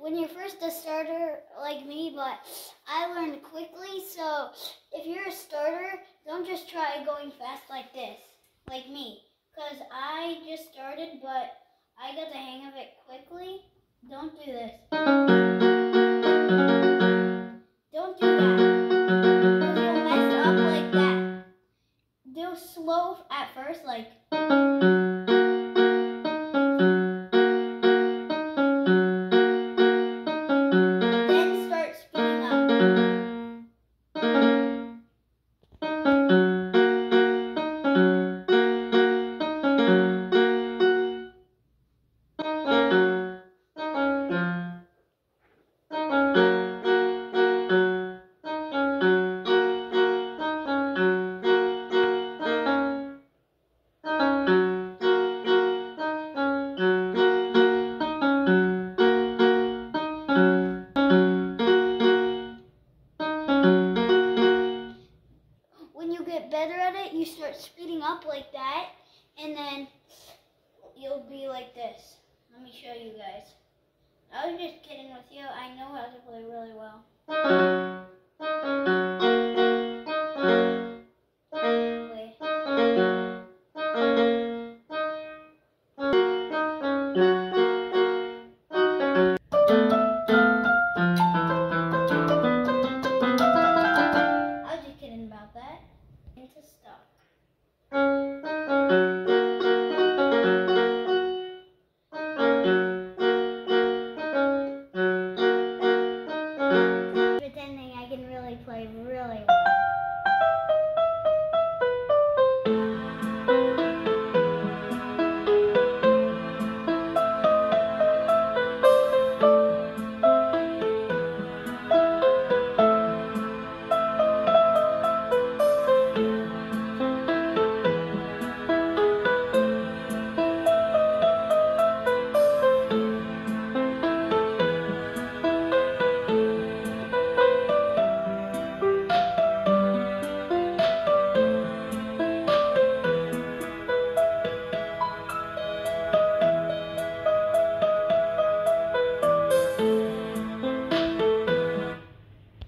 When you're first a starter like me, but I learned quickly, so if you're a starter, don't just try going fast like this, like me, because I just started, but I got the hang of it quickly. Don't do this. Don't do that, because you'll mess up like that. Do slow at first, like... When you get better at it, you start speeding up like that, and then you'll be like this. Let me show you guys. I was just kidding with you. I know how to play really well.